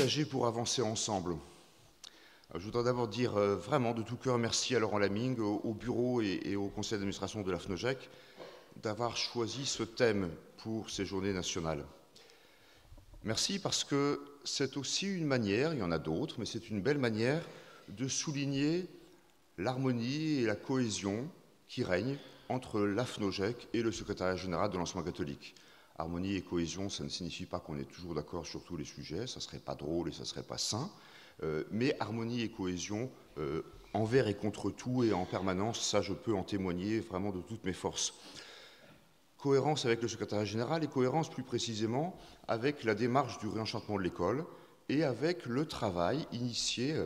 partager pour avancer ensemble. Je voudrais d'abord dire vraiment de tout cœur merci à Laurent Laming, au bureau et au conseil d'administration de la FNOJEC d'avoir choisi ce thème pour ces journées nationales. Merci parce que c'est aussi une manière, il y en a d'autres, mais c'est une belle manière de souligner l'harmonie et la cohésion qui règnent entre la FNOJEC et le secrétariat général de l'enseignement catholique. Harmonie et cohésion, ça ne signifie pas qu'on est toujours d'accord sur tous les sujets, ça ne serait pas drôle et ça ne serait pas sain, mais harmonie et cohésion envers et contre tout et en permanence, ça je peux en témoigner vraiment de toutes mes forces. Cohérence avec le secrétariat général et cohérence plus précisément avec la démarche du réenchantement de l'école et avec le travail initié,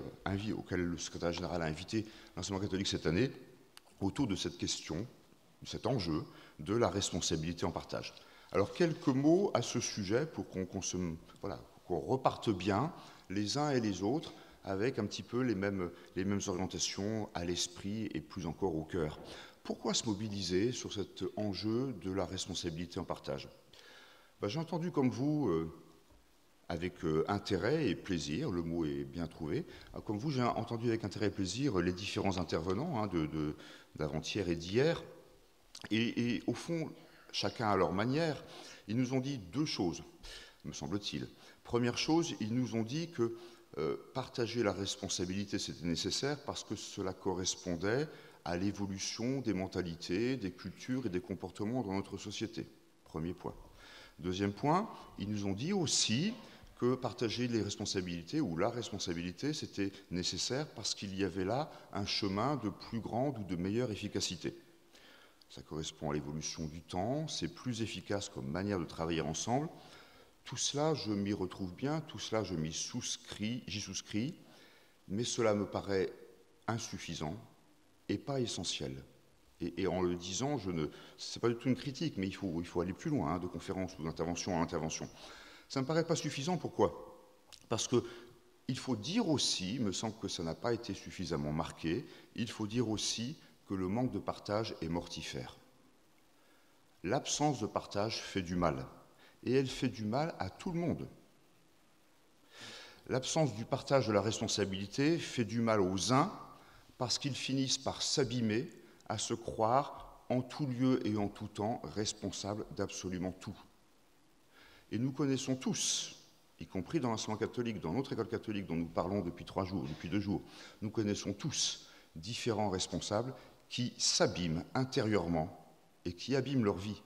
auquel le secrétariat général a invité l'enseignement catholique cette année, autour de cette question, de cet enjeu de la responsabilité en partage. Alors quelques mots à ce sujet pour qu'on reparte bien les uns et les autres avec un petit peu les mêmes orientations à l'esprit et plus encore au cœur. Pourquoi se mobiliser sur cet enjeu de la responsabilité en partage? J'ai entendu comme vous, avec intérêt et plaisir, le mot est bien trouvé, comme vous j'ai entendu avec intérêt et plaisir les différents intervenants d'avant-hier et d'hier, et au fond, chacun à leur manière, ils nous ont dit deux choses, me semble-t-il. Première chose, ils nous ont dit que partager la responsabilité, c'était nécessaire parce que cela correspondait à l'évolution des mentalités, des cultures et des comportements dans notre société. Premier point. Deuxième point, ils nous ont dit aussi que partager les responsabilités ou la responsabilité, c'était nécessaire parce qu'il y avait là un chemin de plus grande ou de meilleure efficacité. Ça correspond à l'évolution du temps, c'est plus efficace comme manière de travailler ensemble. Tout cela, je m'y retrouve bien, tout cela, j'y souscris, mais cela me paraît insuffisant et pas essentiel. Et en le disant, ce n'est pas du tout une critique, mais il faut aller plus loin, de conférence ou d'intervention en intervention. Ça ne me paraît pas suffisant, pourquoi? Parce qu'il faut dire aussi, il me semble que ça n'a pas été suffisamment marqué, il faut dire aussi que le manque de partage est mortifère. L'absence de partage fait du mal, et elle fait du mal à tout le monde. L'absence du partage de la responsabilité fait du mal aux uns parce qu'ils finissent par s'abîmer à se croire en tout lieu et en tout temps responsables d'absolument tout. Et nous connaissons tous, y compris dans l'enseignement catholique, dans notre école catholique dont nous parlons depuis 2 jours, nous connaissons tous différents responsables qui s'abîment intérieurement et qui abîment leur vie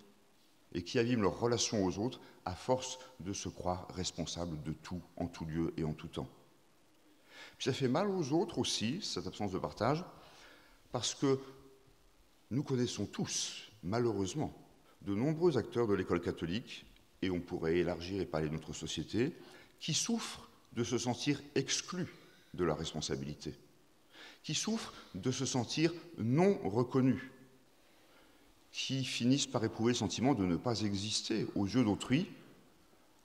et qui abîment leur relation aux autres à force de se croire responsables de tout, en tout lieu et en tout temps. Puis ça fait mal aux autres aussi, cette absence de partage, parce que nous connaissons tous, malheureusement, de nombreux acteurs de l'école catholique, et on pourrait élargir et parler de notre société, qui souffrent de se sentir exclus de la responsabilité, qui souffrent de se sentir non reconnus, qui finissent par éprouver le sentiment de ne pas exister aux yeux d'autrui,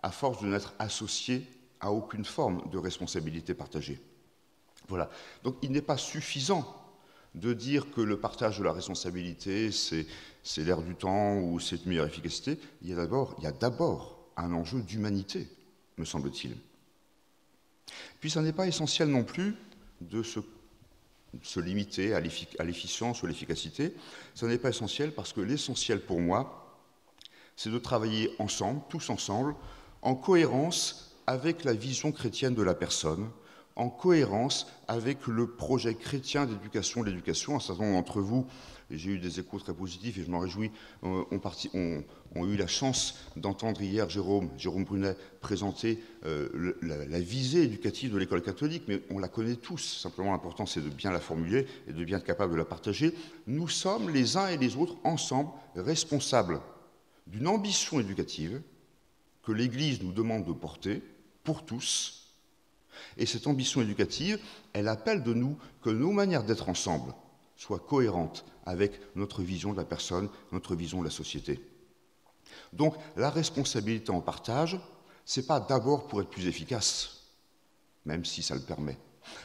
à force de n'être associés à aucune forme de responsabilité partagée. Voilà. Donc il n'est pas suffisant de dire que le partage de la responsabilité, c'est l'air du temps ou c'est une meilleure efficacité. Il y a d'abord un enjeu d'humanité, me semble-t-il. Puis ça n'est pas essentiel non plus de se limiter à l'efficience ou à l'efficacité. Ça n'est pas essentiel parce que l'essentiel pour moi, c'est de travailler ensemble, tous ensemble, en cohérence avec la vision chrétienne de la personne, en cohérence avec le projet chrétien d'éducation. Un certain nombre d'entre vous, et j'ai eu des échos très positifs et je m'en réjouis, ont eu la chance d'entendre hier Jérôme Brunet présenter la visée éducative de l'école catholique, mais on la connaît tous. Simplement, l'important, c'est de bien la formuler et de bien être capable de la partager. Nous sommes les uns et les autres, ensemble, responsables d'une ambition éducative que l'Église nous demande de porter pour tous. Et cette ambition éducative, elle appelle de nous que nos manières d'être ensemble soient cohérentes avec notre vision de la personne, notre vision de la société. Donc, la responsabilité en partage, ce n'est pas d'abord pour être plus efficace, même si ça le permet.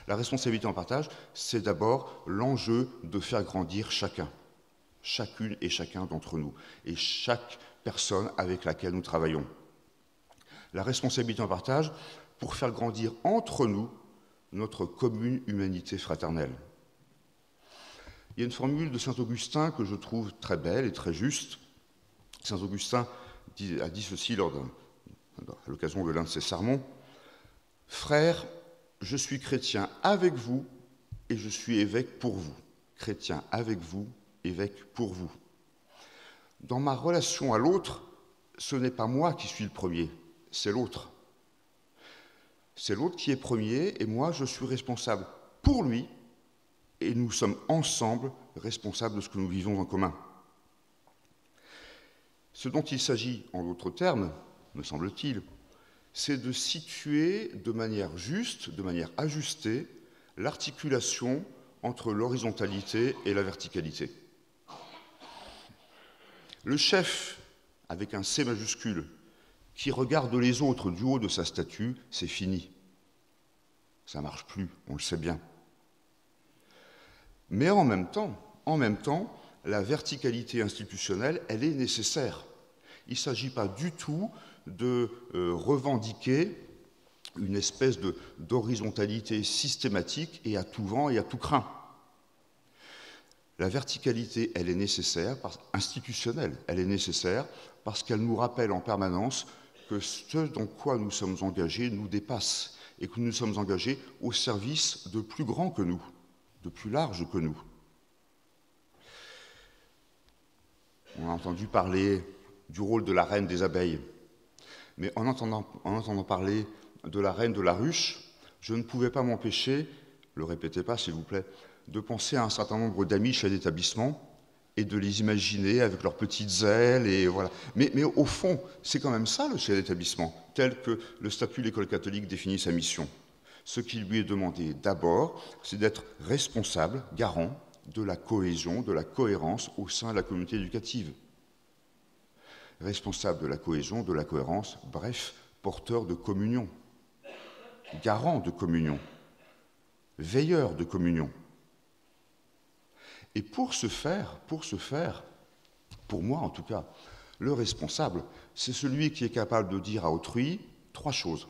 La responsabilité en partage, c'est d'abord l'enjeu de faire grandir chacun, chacune et chacun d'entre nous, et chaque personne avec laquelle nous travaillons. La responsabilité en partage, pour faire grandir entre nous notre commune humanité fraternelle. Il y a une formule de saint Augustin que je trouve très belle et très juste. Saint Augustin a dit ceci à l'occasion de l'un de ses sermons. « Frères, je suis chrétien avec vous et je suis évêque pour vous. Chrétien avec vous, évêque pour vous. Dans ma relation à l'autre, ce n'est pas moi qui suis le premier, c'est l'autre. C'est l'autre qui est premier et moi je suis responsable pour lui et nous sommes ensemble responsables de ce que nous vivons en commun. Ce dont il s'agit, en d'autres termes, me semble-t-il, c'est de situer de manière juste, de manière ajustée, l'articulation entre l'horizontalité et la verticalité. Le chef, avec un C majuscule, qui regarde les autres du haut de sa statue, c'est fini. Ça ne marche plus, on le sait bien. Mais en même temps, la verticalité institutionnelle, elle est nécessaire. Il ne s'agit pas du tout de revendiquer une espèce d'horizontalité systématique et à tout vent et à tout crin. La verticalité, elle est nécessaire, institutionnelle, elle est nécessaire parce qu'elle nous rappelle en permanence que ce dans quoi nous sommes engagés nous dépasse et que nous sommes engagés au service de plus grands que nous, de plus larges que nous. On a entendu parler du rôle de la reine des abeilles, mais en entendant parler de la reine de la ruche, je ne pouvais pas m'empêcher, le répétez pas s'il vous plaît, de penser à un certain nombre d'amis chefs d'établissement et de les imaginer avec leurs petites ailes, et voilà. Mais au fond, c'est quand même ça le chef d'établissement, tel que le statut de l'école catholique définit sa mission. Ce qui lui est demandé d'abord, c'est d'être responsable, garant de la cohésion, de la cohérence au sein de la communauté éducative. Responsable de la cohésion, de la cohérence, bref, porteur de communion, garant de communion, veilleur de communion. Et pour ce faire, pour moi en tout cas, le responsable, c'est celui qui est capable de dire à autrui 3 choses.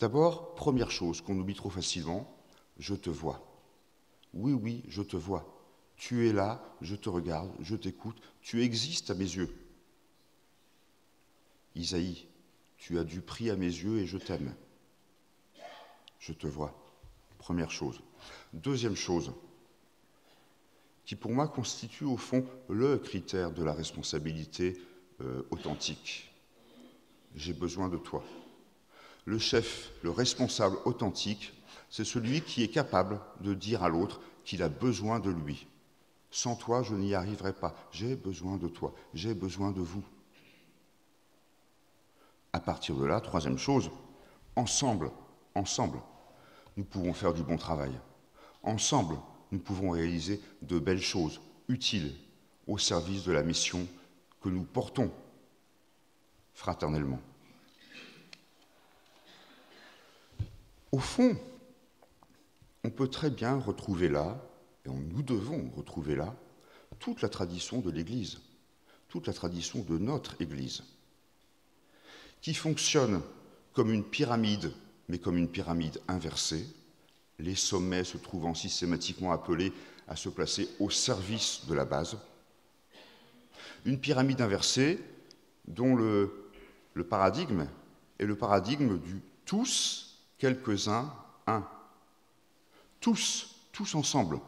D'abord, première chose qu'on oublie trop facilement, je te vois. Oui, oui, je te vois. Tu es là, je te regarde, je t'écoute, tu existes à mes yeux. Isaïe, tu as du prix à mes yeux et je t'aime. Je te vois. Première chose. Deuxième chose, qui pour moi constitue au fond le critère de la responsabilité authentique. J'ai besoin de toi. Le chef, le responsable authentique, c'est celui qui est capable de dire à l'autre qu'il a besoin de lui. Sans toi, je n'y arriverai pas. J'ai besoin de toi. J'ai besoin de vous. À partir de là, troisième chose, ensemble, nous pouvons faire du bon travail. Ensemble, nous pouvons réaliser de belles choses, utiles, au service de la mission que nous portons fraternellement. Au fond, on peut très bien retrouver là, et nous devons retrouver là, toute la tradition de l'Église, toute la tradition de notre Église, qui fonctionne comme une pyramide, mais comme une pyramide inversée, les sommets se trouvant systématiquement appelés à se placer au service de la base. Une pyramide inversée dont le paradigme est le paradigme du tous, quelques-uns, un. Tous ensemble,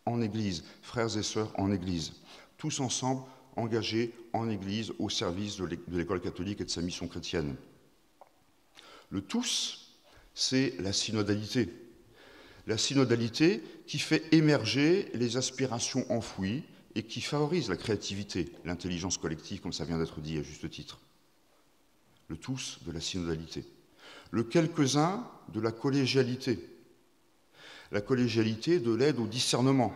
en Église, frères et sœurs en Église, tous ensemble engagés en Église au service de l'école catholique et de sa mission chrétienne. Le tous, c'est la synodalité. La synodalité qui fait émerger les aspirations enfouies et qui favorise la créativité, l'intelligence collective, comme ça vient d'être dit à juste titre. Le tous de la synodalité. Le quelques-uns de la collégialité. La collégialité de l'aide au discernement.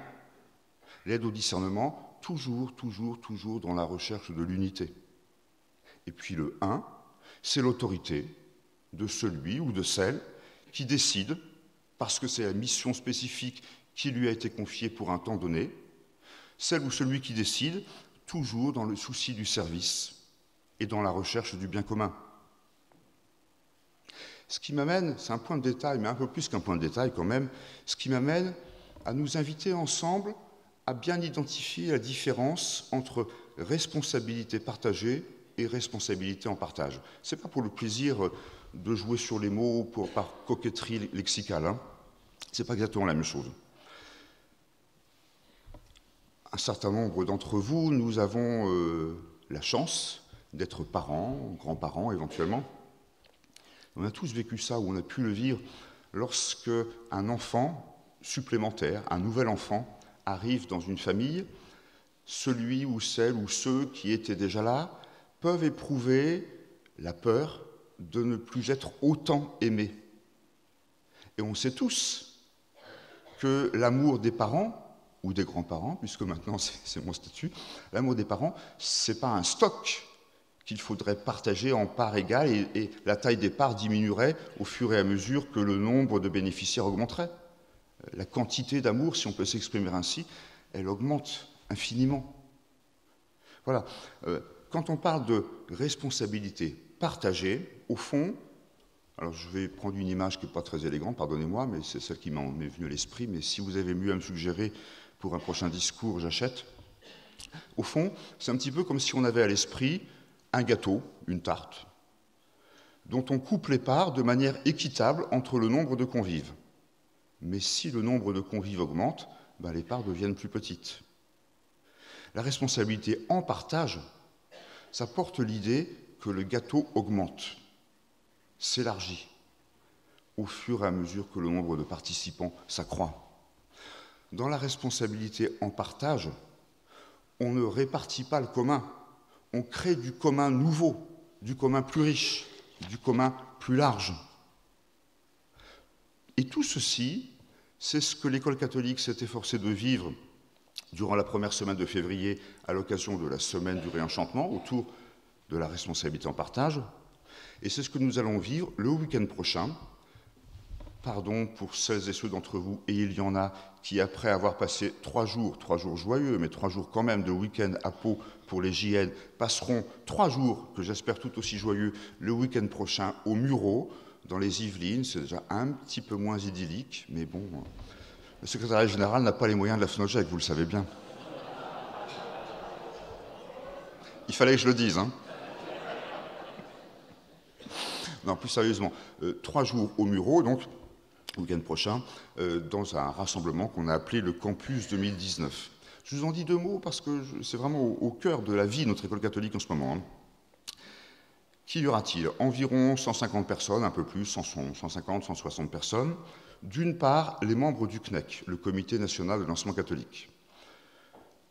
L'aide au discernement, toujours dans la recherche de l'unité. Et puis le un, c'est l'autorité de celui ou de celle qui décide, parce que c'est la mission spécifique qui lui a été confiée pour un temps donné, celle ou celui qui décide, toujours dans le souci du service et dans la recherche du bien commun. Ce qui m'amène, c'est un point de détail, mais un peu plus qu'un point de détail quand même, ce qui m'amène à nous inviter ensemble à bien identifier la différence entre responsabilité partagée et responsabilité en partage. Ce n'est pas pour le plaisir de jouer sur les mots par coquetterie lexicale. Hein. Ce n'est pas exactement la même chose. Un certain nombre d'entre vous, nous avons la chance d'être parents, grands-parents éventuellement. On a tous vécu ça, ou on a pu le vivre, lorsque un enfant supplémentaire, un nouvel enfant, arrive dans une famille, celui ou celle ou ceux qui étaient déjà là peuvent éprouver la peur de ne plus être autant aimés. Et on sait tous que l'amour des parents, ou des grands-parents, puisque maintenant c'est mon statut, l'amour des parents, ce n'est pas un stock qu'il faudrait partager en parts égales et la taille des parts diminuerait au fur et à mesure que le nombre de bénéficiaires augmenterait. La quantité d'amour, si on peut s'exprimer ainsi, elle augmente infiniment. Voilà. Quand on parle de responsabilité partagée, au fond, alors je vais prendre une image qui n'est pas très élégante, pardonnez-moi, mais c'est celle qui m'en est venue à l'esprit, mais si vous avez mieux à me suggérer pour un prochain discours, j'achète. Au fond, c'est un petit peu comme si on avait à l'esprit un gâteau, une tarte, dont on coupe les parts de manière équitable entre le nombre de convives. Mais si le nombre de convives augmente, les parts deviennent plus petites. La responsabilité en partage, ça porte l'idée que le gâteau augmente, s'élargit, au fur et à mesure que le nombre de participants s'accroît. Dans la responsabilité en partage, on ne répartit pas le commun, on crée du commun nouveau, du commun plus riche, du commun plus large. Et tout ceci, c'est ce que l'École catholique s'est efforcée de vivre durant la première semaine de février à l'occasion de la semaine du réenchantement autour de la responsabilité en partage. Et c'est ce que nous allons vivre le week-end prochain. Pardon pour celles et ceux d'entre vous, et il y en a qui, après avoir passé 3 jours joyeux, mais 3 jours quand même de week-end à Pau pour les JN, passeront 3 jours, que j'espère tout aussi joyeux, le week-end prochain au Mureau, dans les Yvelines. C'est déjà un petit peu moins idyllique, mais bon, le secrétariat général n'a pas les moyens de la FNOJEC, vous le savez bien. Il fallait que je le dise, hein. Non, plus sérieusement, 3 jours au Mureau, donc, le week-end prochain, dans un rassemblement qu'on a appelé le Campus 2019. Je vous en dis 2 mots parce que c'est vraiment au cœur de la vie de notre école catholique en ce moment. Hein. Qui y aura-t-il? Environ 150 personnes, un peu plus, 150, 160 personnes. D'une part, les membres du CNEC, le Comité national de l'enseignement catholique.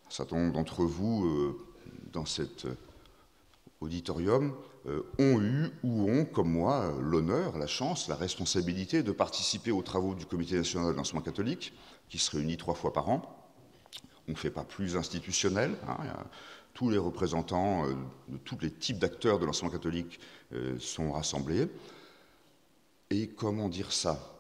Un certain nombre d'entre vous, dans cet auditorium, ont eu ou ont, comme moi, l'honneur, la chance, la responsabilité de participer aux travaux du Comité national de l'enseignement catholique, qui se réunit 3 fois par an. On ne fait pas plus institutionnel. Hein, tous les représentants de tous les types d'acteurs de l'enseignement catholique sont rassemblés. Et comment dire ça?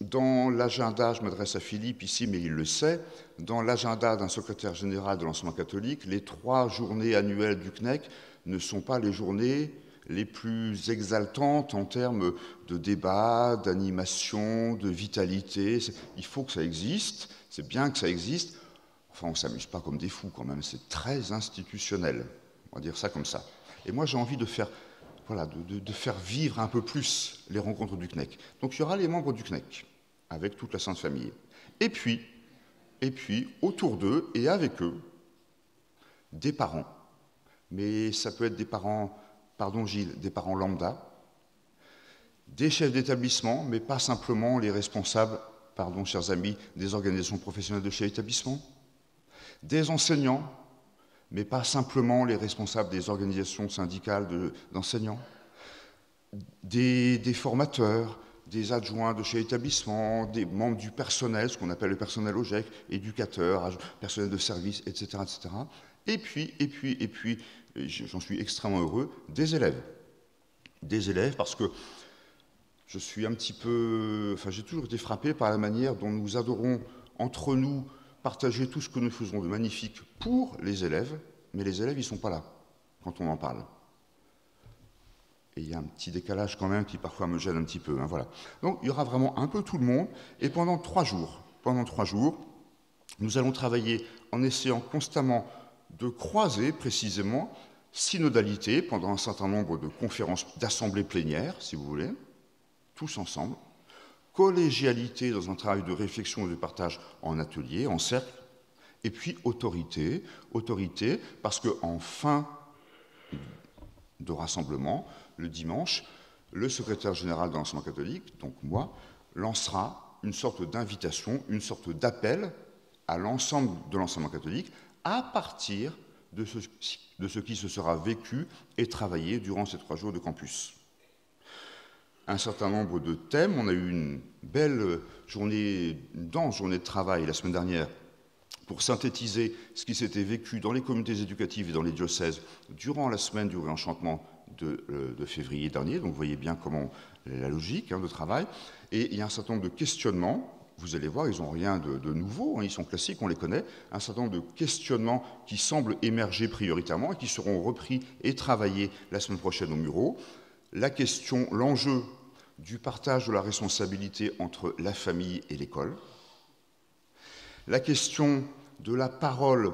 Dans l'agenda, je m'adresse à Philippe ici, mais il le sait, dans l'agenda d'un secrétaire général de l'enseignement catholique, les 3 journées annuelles du CNEC ne sont pas les journées les plus exaltantes en termes de débat, d'animation, de vitalité. Il faut que ça existe, c'est bien que ça existe. Enfin, on ne s'amuse pas comme des fous quand même, c'est très institutionnel, on va dire ça comme ça. Et moi, j'ai envie de faire, voilà, de faire vivre un peu plus les rencontres du CNEC. Donc, il y aura les membres du CNEC, avec toute la Sainte Famille. Et puis, autour d'eux et avec eux, des parents. Mais ça peut être des parents, pardon Gilles, des parents lambda, des chefs d'établissement, mais pas simplement les responsables, pardon chers amis, des organisations professionnelles de chez l'établissement, des enseignants, mais pas simplement les responsables des organisations syndicales d'enseignants, des formateurs, des adjoints de chez l'établissement, des membres du personnel, ce qu'on appelle le personnel OGEC, éducateurs, personnel de service, etc., etc. Et puis, j'en suis extrêmement heureux, des élèves. Des élèves parce que je suis un petit peu... Enfin, j'ai toujours été frappé par la manière dont nous adorons, entre nous, partager tout ce que nous faisons de magnifique pour les élèves, mais les élèves, ils ne sont pas là quand on en parle. Et il y a un petit décalage quand même qui parfois me gêne un petit peu. Hein, voilà. Donc il y aura vraiment un peu tout le monde. Et pendant 3 jours, nous allons travailler en essayant constamment de croiser précisément synodalité pendant un certain nombre de conférences, d'assemblées plénières, si vous voulez, tous ensemble, collégialité dans un travail de réflexion et de partage en atelier, en cercle, et puis autorité, parce qu'en fin de rassemblement, le dimanche, le secrétaire général de l'enseignement catholique, donc moi, lancera une sorte d'invitation, une sorte d'appel à l'ensemble de l'enseignement catholique à partir de ce qui se sera vécu et travaillé durant ces 3 jours de campus. Un certain nombre de thèmes, on a eu une belle journée, une dense journée de travail la semaine dernière pour synthétiser ce qui s'était vécu dans les communautés éducatives et dans les diocèses durant la semaine du réenchantement de février dernier. Donc vous voyez bien comment la logique de travail. Et il y a un certain nombre de questionnements. Vous allez voir, ils n'ont rien de nouveau, ils sont classiques, on les connaît. Un certain nombre de questionnements qui semblent émerger prioritairement et qui seront repris et travaillés la semaine prochaine au Murau. La question, l'enjeu du partage de la responsabilité entre la famille et l'école. La question de la parole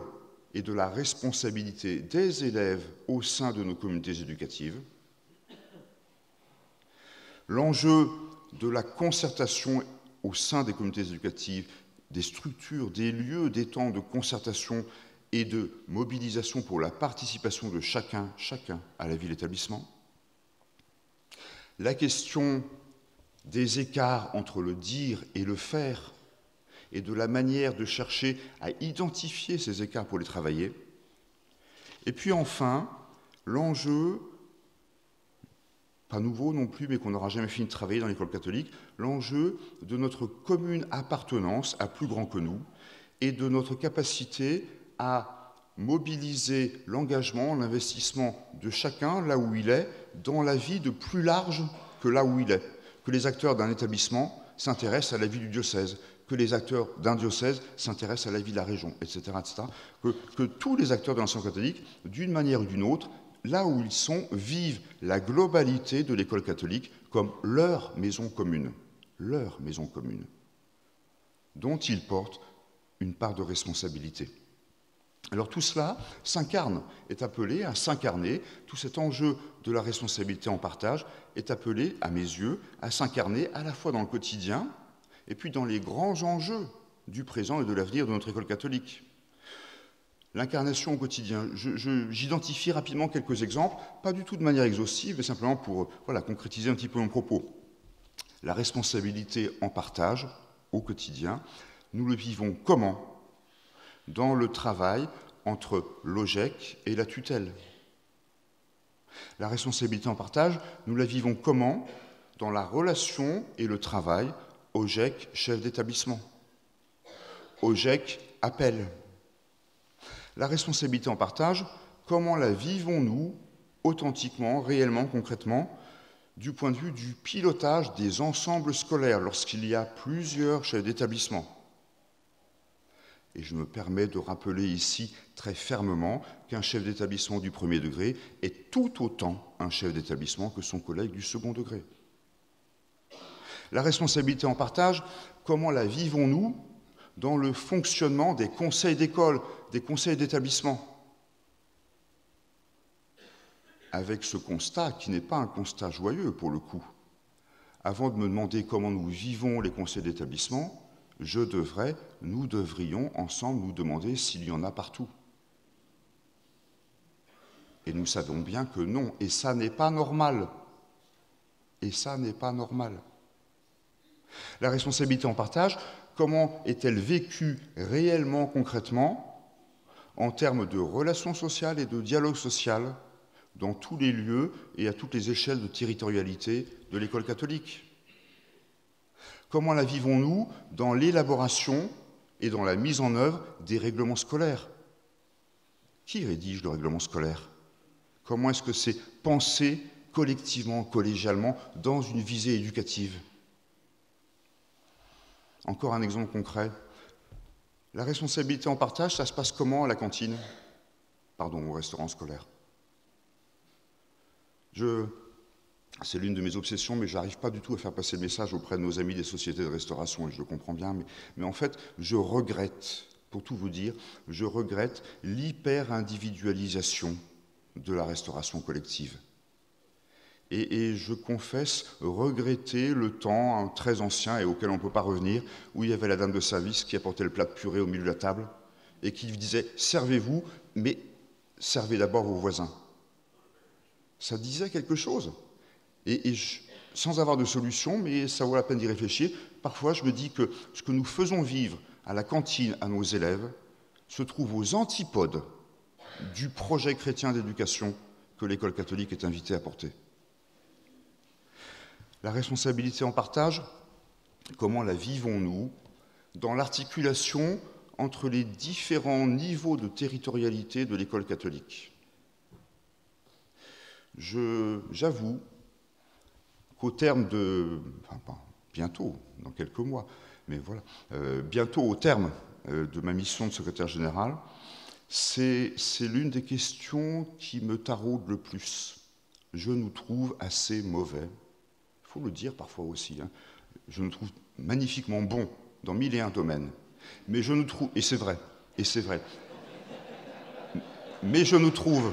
et de la responsabilité des élèves au sein de nos communautés éducatives. L'enjeu de la concertation au sein des communautés éducatives, des structures, des lieux, des temps de concertation et de mobilisation pour la participation de chacun à la vie de l'établissement. La question des écarts entre le dire et le faire et de la manière de chercher à identifier ces écarts pour les travailler. Et puis enfin, l'enjeu, pas nouveau non plus, mais qu'on n'aura jamais fini de travailler dans l'école catholique, l'enjeu de notre commune appartenance à plus grand que nous et de notre capacité à mobiliser l'engagement, l'investissement de chacun là où il est, dans la vie de plus large que là où il est. Que les acteurs d'un établissement s'intéressent à la vie du diocèse, que les acteurs d'un diocèse s'intéressent à la vie de la région, etc. Que tous les acteurs de l'enseignement catholique, d'une manière ou d'une autre, là où ils sont, vivent la globalité de l'école catholique comme leur maison commune, dont ils portent une part de responsabilité. Alors tout cela s'incarne, est appelé à s'incarner, tout cet enjeu de la responsabilité en partage est appelé, à mes yeux, à s'incarner à la fois dans le quotidien et puis dans les grands enjeux du présent et de l'avenir de notre école catholique. L'incarnation au quotidien, j'identifie rapidement quelques exemples, pas du tout de manière exhaustive, mais simplement pour concrétiser un petit peu mon propos. La responsabilité en partage au quotidien, nous le vivons comment ? Dans le travail entre l'OGEC et la tutelle. La responsabilité en partage, nous la vivons comment ? Dans la relation et le travail OGEC, chef d'établissement. OGEC, appel. La responsabilité en partage, comment la vivons-nous authentiquement, réellement, concrètement, du point de vue du pilotage des ensembles scolaires lorsqu'il y a plusieurs chefs d'établissement ? Et je me permets de rappeler ici très fermement qu'un chef d'établissement du premier degré est tout autant un chef d'établissement que son collègue du second degré. La responsabilité en partage, comment la vivons-nous dans le fonctionnement des conseils d'école, des conseils d'établissement ? Avec ce constat, qui n'est pas un constat joyeux pour le coup. Avant de me demander comment nous vivons les conseils d'établissement, nous devrions ensemble nous demander s'il y en a partout. Et nous savons bien que non, et ça n'est pas normal. La responsabilité en partage, comment est-elle vécue réellement, concrètement, en termes de relations sociales et de dialogue social dans tous les lieux et à toutes les échelles de territorialité de l'école catholique ? Comment la vivons-nous dans l'élaboration et dans la mise en œuvre des règlements scolaires ? Qui rédige le règlement scolaire ? Comment est-ce que c'est pensé collectivement, collégialement, dans une visée éducative ? Encore un exemple concret. La responsabilité en partage, ça se passe comment à la cantine ? Au restaurant scolaire. Je C'est l'une de mes obsessions, mais je n'arrive pas du tout à faire passer le message auprès de nos amis des sociétés de restauration, et je le comprends bien, mais en fait, je regrette, pour tout vous dire, je regrette l'hyper-individualisation de la restauration collective. Et je confesse regretter le temps très ancien et auquel on ne peut pas revenir, où il y avait la dame de service qui apportait le plat de purée au milieu de la table et qui disait « servez-vous, mais servez d'abord vos voisins ». Ça disait quelque chose. Sans avoir de solution, mais ça vaut la peine d'y réfléchir, parfois je me dis que ce que nous faisons vivre à la cantine à nos élèves se trouve aux antipodes du projet chrétien d'éducation que l'école catholique est invitée à porter. La responsabilité en partage, comment la vivons-nous dans l'articulation entre les différents niveaux de territorialité de l'école catholique? J'avoue qu'au terme de... bientôt, dans quelques mois, mais voilà, bientôt au terme de ma mission de secrétaire général, c'est l'une des questions qui me taraude le plus. Je nous trouve assez mauvais. Il faut le dire parfois aussi. Hein. Je nous trouve magnifiquement bons dans 1001 domaines. Mais je nous trouve... Et c'est vrai. Mais je nous trouve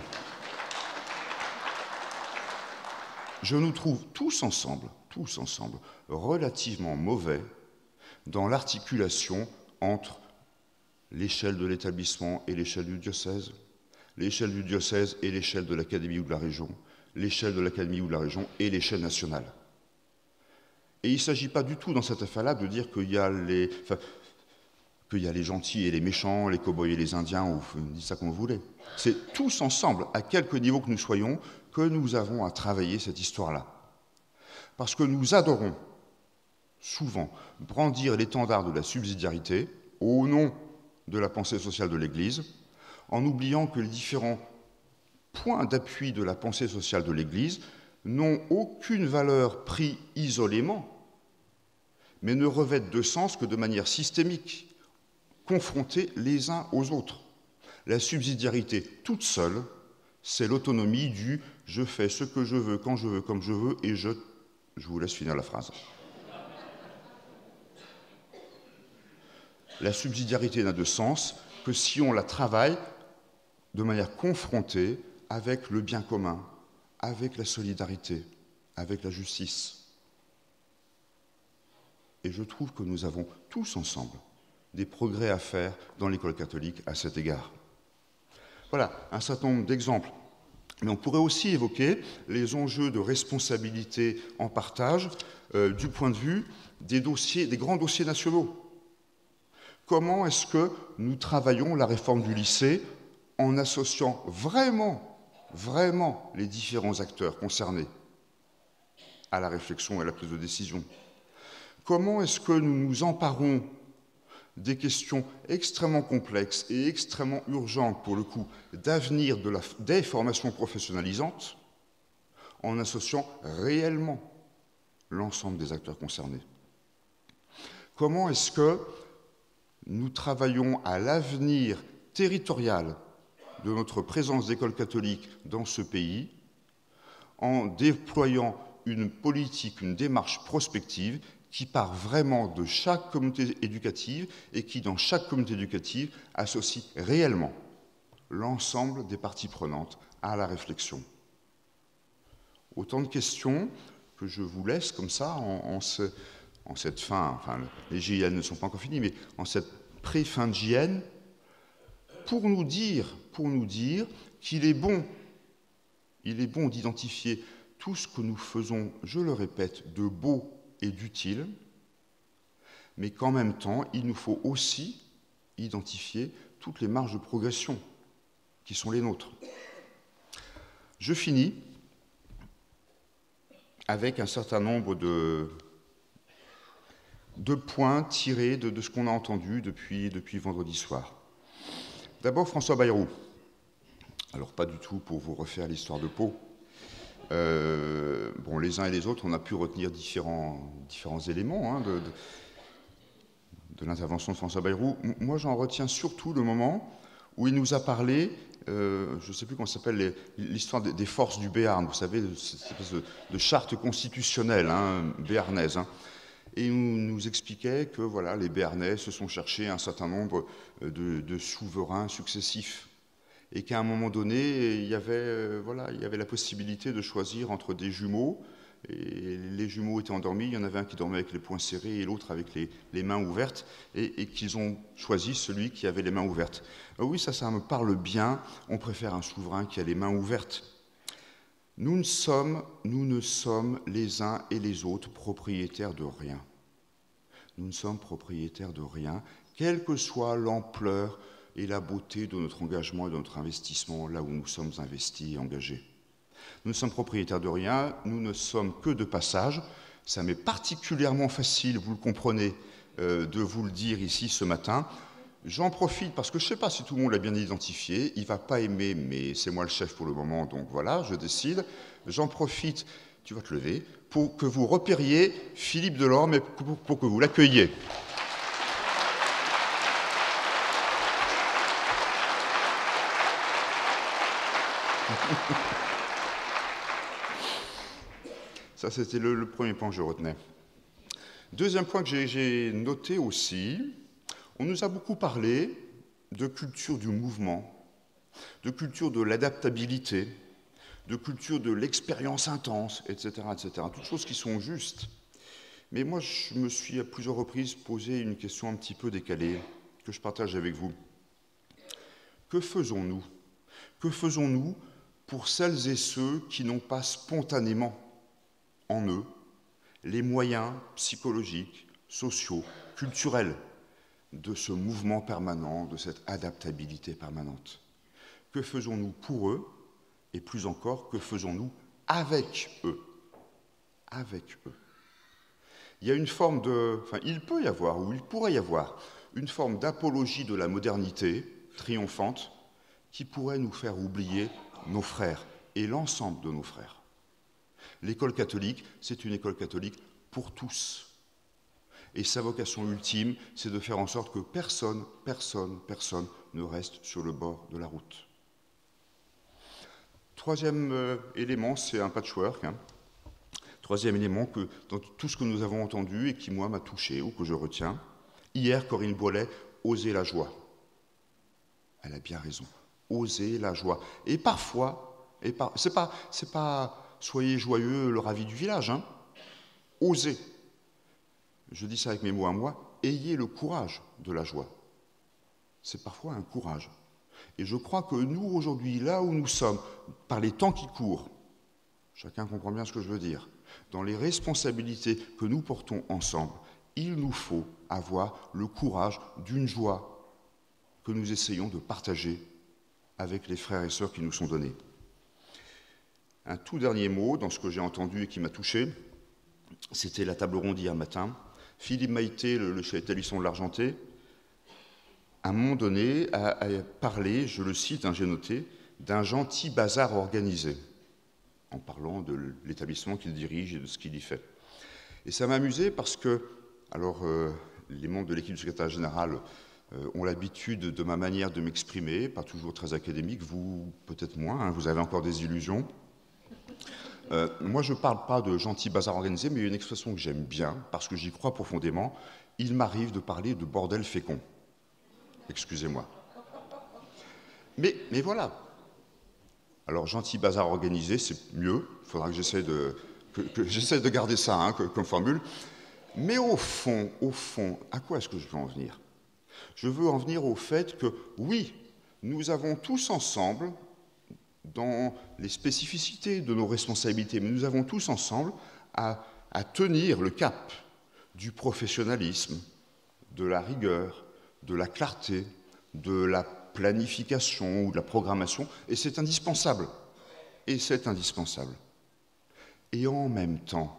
tous ensemble, relativement mauvais dans l'articulation entre l'échelle de l'établissement et l'échelle du diocèse, l'échelle du diocèse et l'échelle de l'académie ou de la région, l'échelle de l'académie ou de la région et l'échelle nationale. Et il ne s'agit pas du tout dans cette affaire-là de dire qu'il y a les gentils et les méchants, les cow-boys et les indiens, ou dites ça comme vous voulez. C'est tous ensemble, à quelque niveau que nous soyons, que nous avons à travailler cette histoire-là. Parce que nous adorons souvent brandir l'étendard de la subsidiarité au nom de la pensée sociale de l'Église, en oubliant que les différents points d'appui de la pensée sociale de l'Église n'ont aucune valeur pris isolément, mais ne revêtent de sens que de manière systémique, confrontés les uns aux autres. La subsidiarité toute seule, c'est l'autonomie du « je fais ce que je veux, quand je veux, comme je veux, et je vous laisse finir la phrase. La subsidiarité n'a de sens que si on la travaille de manière confrontée avec le bien commun, avec la solidarité, avec la justice. Et je trouve que nous avons tous ensemble des progrès à faire dans l'école catholique à cet égard. Voilà un certain nombre d'exemples. Mais on pourrait aussi évoquer les enjeux de responsabilité en partage du point de vue des grands dossiers nationaux. Comment est-ce que nous travaillons la réforme du lycée en associant vraiment les différents acteurs concernés à la réflexion et à la prise de décision? Comment est-ce que nous nous emparons des questions extrêmement complexes et extrêmement urgentes, pour le coup, d'avenir des formations professionnalisantes, en associant réellement l'ensemble des acteurs concernés? Comment est-ce que nous travaillons à l'avenir territorial de notre présence d'école catholique dans ce pays, en déployant une politique, une démarche prospective qui part vraiment de chaque communauté éducative et qui, dans chaque communauté éducative, associe réellement l'ensemble des parties prenantes à la réflexion. Autant de questions que je vous laisse comme ça en cette fin, enfin les JN ne sont pas encore finis, mais en cette pré-fin de JN, pour nous dire qu'il est bon d'identifier tout ce que nous faisons, je le répète, de beau et d'utile, mais qu'en même temps, il nous faut aussi identifier toutes les marges de progression qui sont les nôtres. Je finis avec un certain nombre de points tirés de ce qu'on a entendu depuis vendredi soir. D'abord, François Bayrou. Alors, pas du tout pour vous refaire l'histoire de Pau. Bon, les uns et les autres, on a pu retenir différents éléments de l'intervention de François Bayrou. Moi, j'en retiens surtout le moment où il nous a parlé je ne sais plus comment ça s'appelle, l'histoire des forces du Béarn, vous savez, cette espèce de charte constitutionnelle béarnaise. Et il nous expliquait que voilà, les Béarnais se sont cherchés un certain nombre de souverains successifs. Et qu'à un moment donné, il y avait la possibilité de choisir entre des jumeaux. Et les jumeaux étaient endormis, il y en avait un qui dormait avec les poings serrés et l'autre avec les mains ouvertes, et qu'ils ont choisi celui qui avait les mains ouvertes. Oui, ça me parle bien, on préfère un souverain qui a les mains ouvertes. Nous ne sommes les uns et les autres propriétaires de rien. Nous ne sommes propriétaires de rien, quelle que soit l'ampleur et la beauté de notre engagement et de notre investissement là où nous sommes investis et engagés. Nous ne sommes propriétaires de rien, nous ne sommes que de passage. Ça m'est particulièrement facile, vous le comprenez, de vous le dire ici ce matin. J'en profite parce que je ne sais pas si tout le monde l'a bien identifié, il ne va pas aimer, mais c'est moi le chef pour le moment, donc voilà, je décide. J'en profite, tu vas te lever, pour que vous repériez Philippe Delorme et pour que vous l'accueilliez. Ça, c'était le premier point que je retenais. Deuxième point que j'ai noté aussi, on nous a beaucoup parlé de culture du mouvement, de culture de l'adaptabilité, de culture de l'expérience intense, etc., etc. Toutes choses qui sont justes. Mais moi, je me suis à plusieurs reprises posé une question un petit peu décalée, que je partage avec vous. Que faisons-nous? Que faisons-nous pour celles et ceux qui n'ont pas spontanément en eux les moyens psychologiques, sociaux, culturels de ce mouvement permanent, de cette adaptabilité permanente? Que faisons-nous pour eux? Et plus encore, que faisons-nous avec eux? Avec eux. Il y a une forme il peut y avoir, ou il pourrait y avoir, une forme d'apologie de la modernité triomphante qui pourrait nous faire oublier nos frères et l'ensemble de nos frères. L'école catholique, c'est une école catholique pour tous. Et sa vocation ultime, c'est de faire en sorte que personne ne reste sur le bord de la route. Troisième élément, c'est un patchwork. Troisième élément, que dans tout ce que nous avons entendu et qui, moi, m'a touché ou que je retiens. Hier, Corinne Boilet, oser la joie. Elle a bien raison. Oser la joie. Et parfois, c'est pas soyez joyeux, le ravi du village, Osez. Je dis ça avec mes mots à moi, ayez le courage de la joie. C'est parfois un courage. Et je crois que nous, aujourd'hui, là où nous sommes, par les temps qui courent, chacun comprend bien ce que je veux dire, dans les responsabilités que nous portons ensemble, il nous faut avoir le courage d'une joie que nous essayons de partager avec les frères et sœurs qui nous sont donnés. Un tout dernier mot dans ce que j'ai entendu et qui m'a touché, c'était la table ronde hier matin. Philippe Maïté, le chef d'établissement de l'Argenté, à un moment donné, a parlé, je le cite, j'ai noté, d'un gentil bazar organisé, en parlant de l'établissement qu'il dirige et de ce qu'il y fait. Et ça m'a amusé parce que, les membres de l'équipe du secrétaire général ont l'habitude de ma manière de m'exprimer, pas toujours très académique, vous peut-être moins, vous avez encore des illusions. Moi, je ne parle pas de gentil bazar organisé, mais il y a une expression que j'aime bien, parce que j'y crois profondément. Il m'arrive de parler de bordel fécond. Excusez-moi. Mais voilà. Alors, gentil bazar organisé, c'est mieux. Il faudra que j'essaie de garder ça comme formule. Mais au fond, à quoi est-ce que je veux en venir? Je veux en venir au fait que, oui, nous avons tous ensemble, dans les spécificités de nos responsabilités, mais nous avons tous ensemble à tenir le cap du professionnalisme, de la rigueur, de la clarté, de la planification ou de la programmation, et c'est indispensable. Et c'est indispensable. Et en même temps,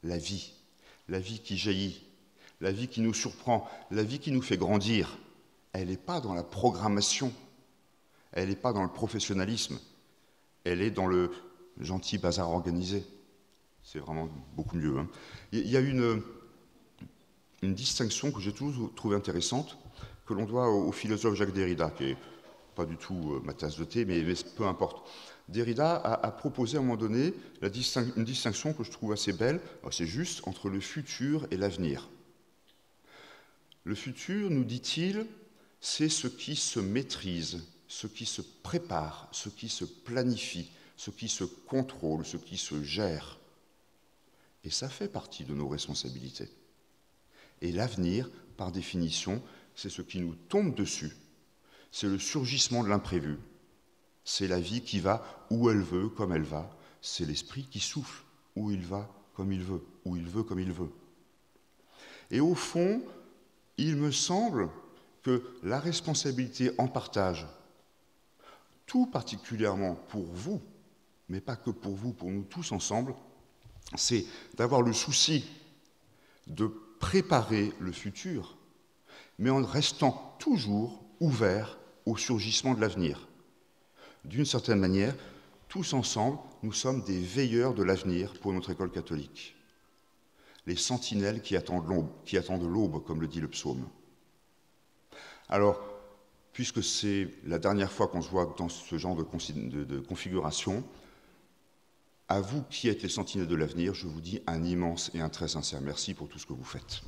la vie qui jaillit, la vie qui nous surprend, la vie qui nous fait grandir, elle n'est pas dans la programmation, elle n'est pas dans le professionnalisme, elle est dans le gentil bazar organisé. C'est vraiment beaucoup mieux. Il y a une distinction que j'ai toujours trouvée intéressante, que l'on doit au philosophe Jacques Derrida, qui est pas du tout ma tasse de thé, mais peu importe. Derrida a proposé à un moment donné une distinction que je trouve assez belle, assez juste, entre le futur et l'avenir. Le futur, nous dit-il, c'est ce qui se maîtrise, ce qui se prépare, ce qui se planifie, ce qui se contrôle, ce qui se gère. Et ça fait partie de nos responsabilités. Et l'avenir, par définition, c'est ce qui nous tombe dessus. C'est le surgissement de l'imprévu. C'est la vie qui va où elle veut, comme elle va. C'est l'esprit qui souffle où il va, comme il veut, où il veut, comme il veut. Et au fond, il me semble que la responsabilité en partage, tout particulièrement pour vous, mais pas que pour vous, pour nous tous ensemble, c'est d'avoir le souci de préparer le futur, mais en restant toujours ouvert au surgissement de l'avenir. D'une certaine manière, tous ensemble, nous sommes des veilleurs de l'avenir pour notre école catholique. Les sentinelles qui attendent l'aube, comme le dit le psaume. Alors, puisque c'est la dernière fois qu'on se voit dans ce genre de configuration, à vous qui êtes les sentinelles de l'avenir, je vous dis un immense et un très sincère merci pour tout ce que vous faites.